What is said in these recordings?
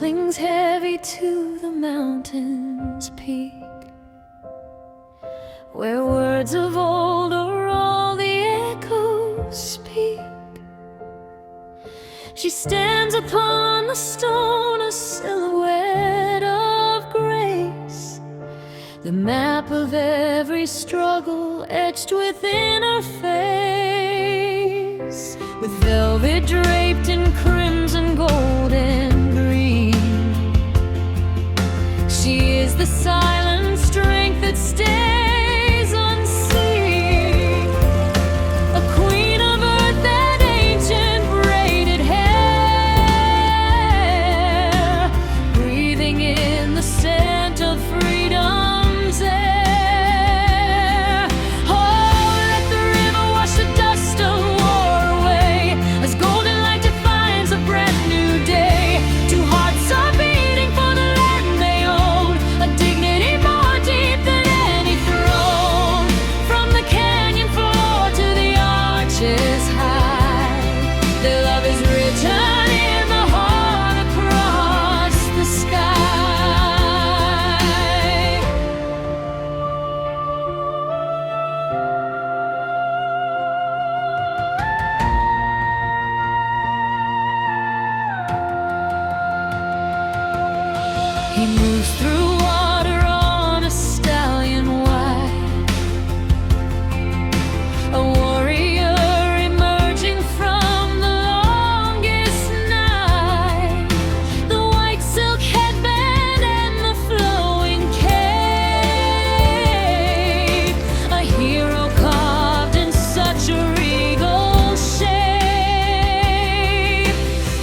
clings heavy to the mountain's peak, where words of old o'er all the echoes speak. She stands upon the stone, a silhouette of grace, the map of every struggle etched within her face. With velvet draped in crimson, gold, and green, she is the silent strength that stays unseen, a queen of earth, that ancient braided hair, breathing in the scent of freedom's air. Oh, let the river wash the dust of war away, as golden light defines a brand new day. Two hearts are beating for the land they own, a dignity more deep than any throne. From the canyon floor to the arches high, their love is written in the heart across the sky. He moves through water on a stallion white, a warrior emerging from the longest night. The white silk headband and the flowing cape, a hero carved in such a regal shape.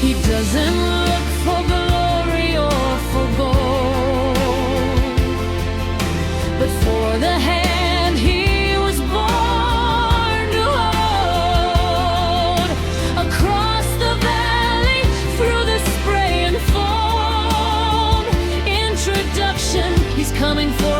He doesn't look for glory or for gold, but for the hand he was born to hold. Across the valley, through the spray and foam, introduction, he's coming for